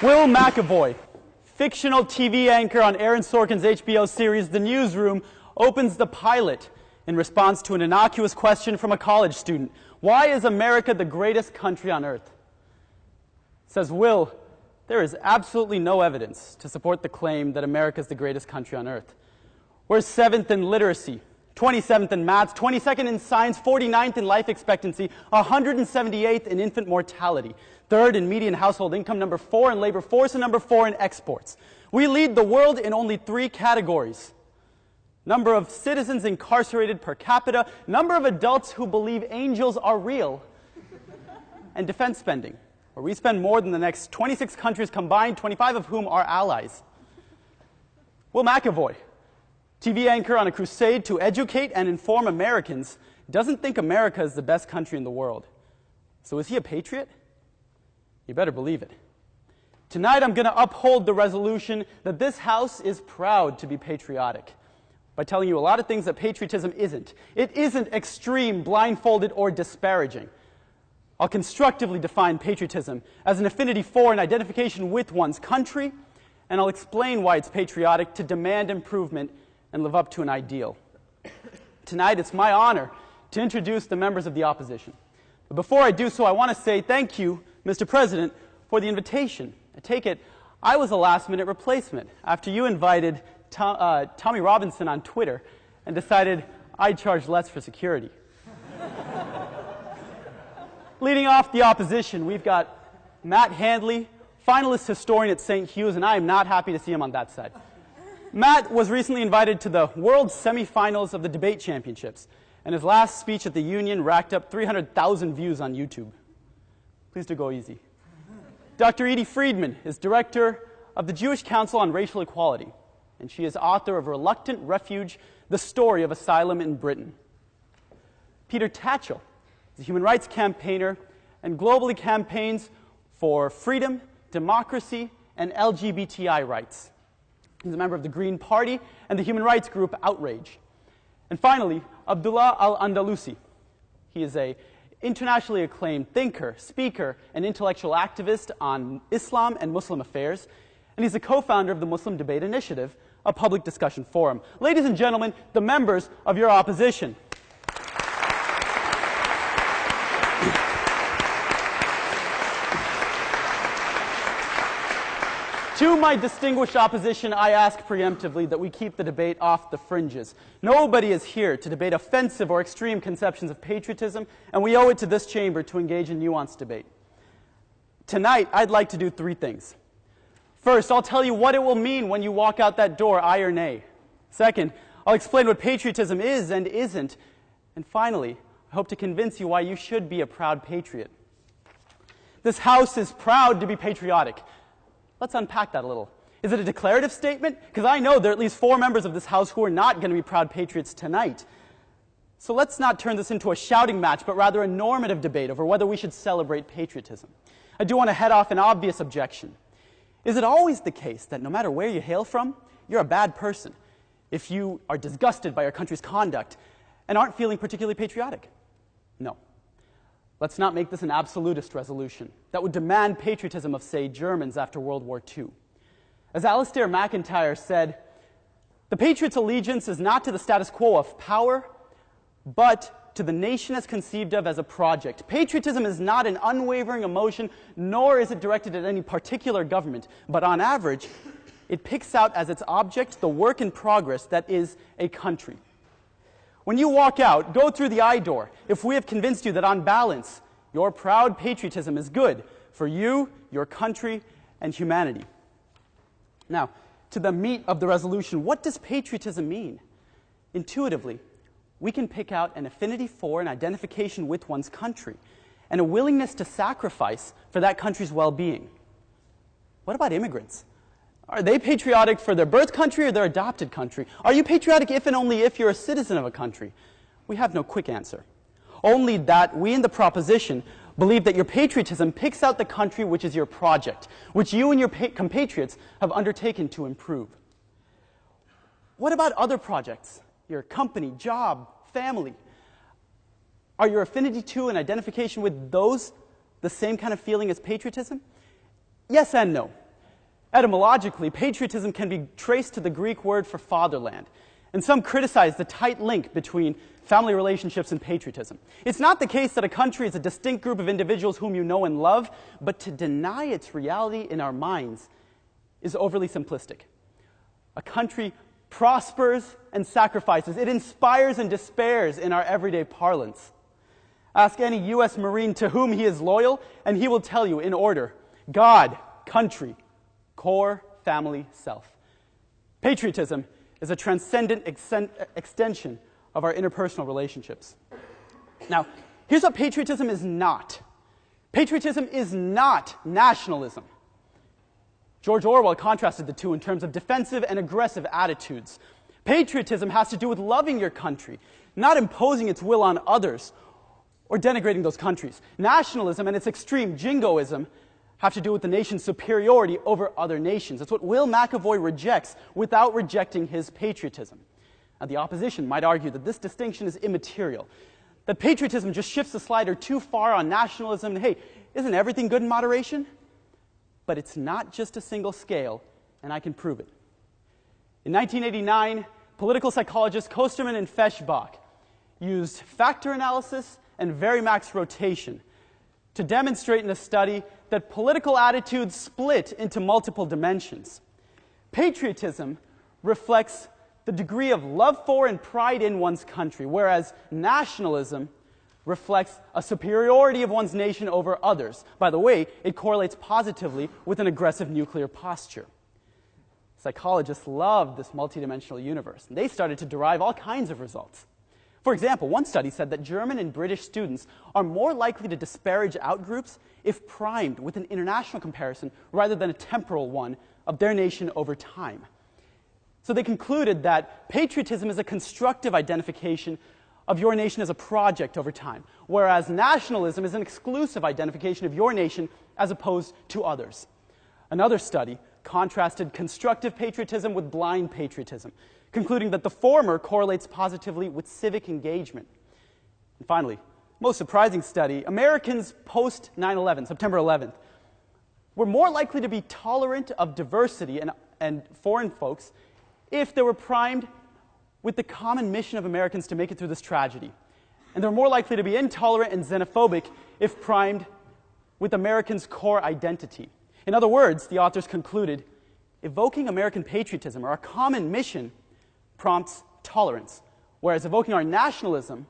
Will McAvoy, fictional TV anchor on Aaron Sorkin's HBO series The Newsroom, opens the pilot in response to an innocuous question from a college student. Why is America the greatest country on earth? Says Will, there is absolutely no evidence to support the claim that America is the greatest country on earth. We're 7th in literacy, 27th in maths, 22nd in science, 49th in life expectancy, 178th in infant mortality, 3rd in median household income, number 4 in labor force, and number 4 in exports. We lead the world in only 3 categories: number of citizens incarcerated per capita, number of adults who believe angels are real, and defense spending, where we spend more than the next 26 countries combined, 25 of whom are allies. Will McAvoy, TV anchor on a crusade to educate and inform Americans, doesn't think America is the best country in the world. So is he a patriot? You better believe it. Tonight I'm going to uphold the resolution that this House is proud to be patriotic by telling you a lot of things that patriotism isn't. It isn't extreme, blindfolded, or disparaging. I'll constructively define patriotism as an affinity for and identification with one's country, and I'll explain why it's patriotic to demand improvement and live up to an ideal. Tonight, it's my honor to introduce the members of the opposition. But before I do so, I want to say thank you, Mr. President, for the invitation. I take it I was a last-minute replacement after you invited Tommy Robinson on Twitter and decided I'd charge less for security. Leading off the opposition, we've got Matt Handley, finalist historian at St. Hughes, and I am not happy to see him on that side. Matt was recently invited to the World Semifinals of the Debate Championships, and his last speech at the Union racked up 300,000 views on YouTube. Please do go easy. Dr. Edie Friedman is director of the Jewish Council on Racial Equality, and she is author of Reluctant Refuge, The Story of Asylum in Britain. Peter Tatchell is a human rights campaigner and globally campaigns for freedom, democracy, and LGBTI rights. He's a member of the Green Party and the human rights group Outrage. And finally, Abdullah Al-Andalusi. He is an internationally acclaimed thinker, speaker, and intellectual activist on Islam and Muslim affairs, and he's a co-founder of the Muslim Debate Initiative, a public discussion forum. Ladies and gentlemen, the members of your opposition. To my distinguished opposition, I ask preemptively that we keep the debate off the fringes. Nobody is here to debate offensive or extreme conceptions of patriotism, and we owe it to this chamber to engage in nuanced debate. Tonight, I'd like to do 3 things. First, I'll tell you what it will mean when you walk out that door, aye or nay. Second, I'll explain what patriotism is and isn't. And finally, I hope to convince you why you should be a proud patriot. This House is proud to be patriotic. Let's unpack that a little. Is it a declarative statement? Because I know there are at least 4 members of this House who are not going to be proud patriots tonight. So let's not turn this into a shouting match, but rather a normative debate over whether we should celebrate patriotism. I do want to head off an obvious objection. Is it always the case that no matter where you hail from, you're a bad person if you are disgusted by your country's conduct and aren't feeling particularly patriotic? No. Let's not make this an absolutist resolution that would demand patriotism of, say, Germans after World War II. As Alistair McIntyre said, the patriot's allegiance is not to the status quo of power, but to the nation as conceived of as a project. Patriotism is not an unwavering emotion, nor is it directed at any particular government, but on average, it picks out as its object the work in progress that is a country. When you walk out, go through the eye door if we have convinced you that on balance, your proud patriotism is good for you, your country, and humanity. Now, to the meat of the resolution, what does patriotism mean? Intuitively, we can pick out an affinity for and identification with one's country, and a willingness to sacrifice for that country's well-being. What about immigrants? Are they patriotic for their birth country or their adopted country? Are you patriotic if and only if you're a citizen of a country? We have no quick answer. Only that we in the proposition believe that your patriotism picks out the country which is your project, which you and your compatriots have undertaken to improve. What about other projects? Your company, job, family. Are your affinity to and identification with those the same kind of feeling as patriotism? Yes and no. Etymologically, patriotism can be traced to the Greek word for fatherland, and some criticize the tight link between family relationships and patriotism. It's not the case that a country is a distinct group of individuals whom you know and love, but to deny its reality in our minds is overly simplistic. A country prospers and sacrifices. It inspires and despairs in our everyday parlance. Ask any U.S. Marine to whom he is loyal, and he will tell you in order: God, country, core, family, self. Patriotism is a transcendent extension of our interpersonal relationships. Now, here's what patriotism is not. Patriotism is not nationalism. George Orwell contrasted the two in terms of defensive and aggressive attitudes. Patriotism has to do with loving your country, not imposing its will on others or denigrating those countries. Nationalism and its extreme jingoism have to do with the nation's superiority over other nations. It's what Will McAvoy rejects without rejecting his patriotism. Now, the opposition might argue that this distinction is immaterial, that patriotism just shifts the slider too far on nationalism, and hey, isn't everything good in moderation? But it's not just a single scale, and I can prove it. In 1989, political psychologists Kosterman and Feshbach used factor analysis and Varimax rotation to demonstrate in a study that political attitudes split into multiple dimensions. Patriotism reflects the degree of love for and pride in one's country, whereas nationalism reflects a superiority of one's nation over others. By the way, it correlates positively with an aggressive nuclear posture. Psychologists loved this multidimensional universe, and they started to derive all kinds of results. For example, one study said that German and British students are more likely to disparage outgroups if primed with an international comparison rather than a temporal one of their nation over time. So they concluded that patriotism is a constructive identification of your nation as a project over time, whereas nationalism is an exclusive identification of your nation as opposed to others. Another study contrasted constructive patriotism with blind patriotism, concluding that the former correlates positively with civic engagement. And finally, most surprising study, Americans post 9/11, September 11th, were more likely to be tolerant of diversity and foreign folks if they were primed with the common mission of Americans to make it through this tragedy. And they're more likely to be intolerant and xenophobic if primed with Americans' core identity. In other words, the authors concluded, evoking American patriotism or our common mission prompts tolerance, whereas evoking our nationalism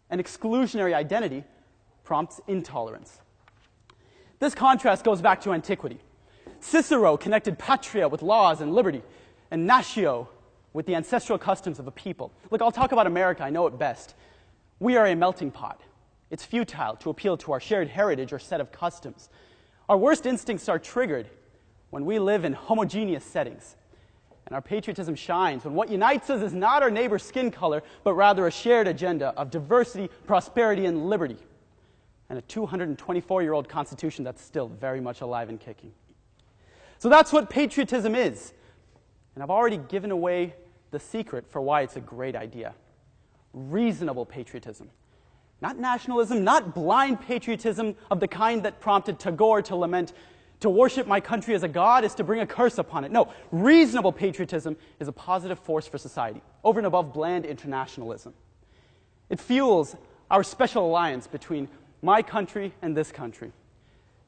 and exclusionary identity prompts intolerance. This contrast goes back to antiquity. Cicero connected patria with laws and liberty, and natio with the ancestral customs of a people. Look, I'll talk about America, I know it best. We are a melting pot. It's futile to appeal to our shared heritage or set of customs. Our worst instincts are triggered when we live in homogeneous settings. And our patriotism shines when what unites us is not our neighbor's skin color, but rather a shared agenda of diversity, prosperity, and liberty. And a 224-year-old Constitution that's still very much alive and kicking. So that's what patriotism is. And I've already given away the secret for why it's a great idea. Reasonable patriotism. Not nationalism, not blind patriotism of the kind that prompted Tagore to lament, "To worship my country as a god is to bring a curse upon it." No, reasonable patriotism is a positive force for society, over and above bland internationalism. It fuels our special alliance between my country and this country.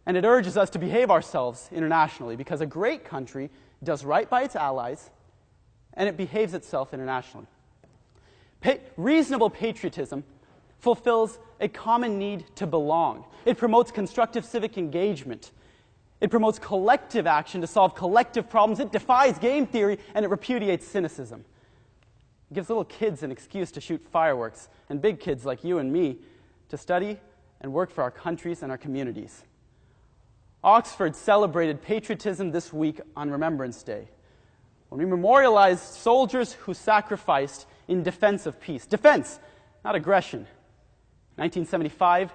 And it urges us to behave ourselves internationally, because a great country does right by its allies, and it behaves itself internationally. Reasonable patriotism fulfills a common need to belong. It promotes constructive civic engagement. It promotes collective action to solve collective problems. It defies game theory, and it repudiates cynicism. It gives little kids an excuse to shoot fireworks, and big kids like you and me to study and work for our countries and our communities. Oxford celebrated patriotism this week on Remembrance Day, when we memorialized soldiers who sacrificed in defense of peace. Defense, not aggression. 1975,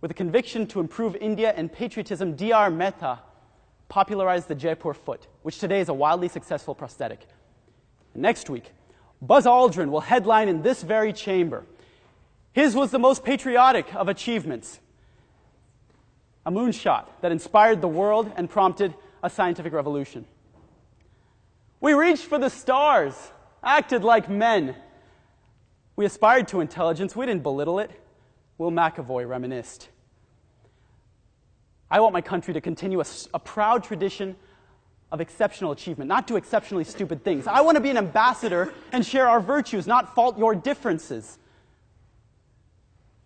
with a conviction to improve India and patriotism, D.R. Mehta popularized the Jaipur foot, which today is a wildly successful prosthetic. And next week, Buzz Aldrin will headline in this very chamber. His was the most patriotic of achievements. A moonshot that inspired the world and prompted a scientific revolution. We reached for the stars, acted like men. We aspired to intelligence. We didn't belittle it. Will McAvoy reminisced. I want my country to continue a proud tradition of exceptional achievement, not do exceptionally stupid things. I want to be an ambassador and share our virtues, not fault your differences.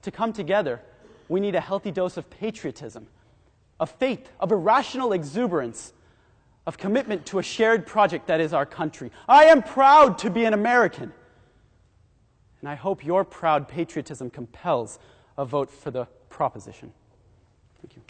To come together, we need a healthy dose of patriotism, of faith, of irrational exuberance, of commitment to a shared project that is our country. I am proud to be an American. And I hope your proud patriotism compels a vote for the proposition. Thank you.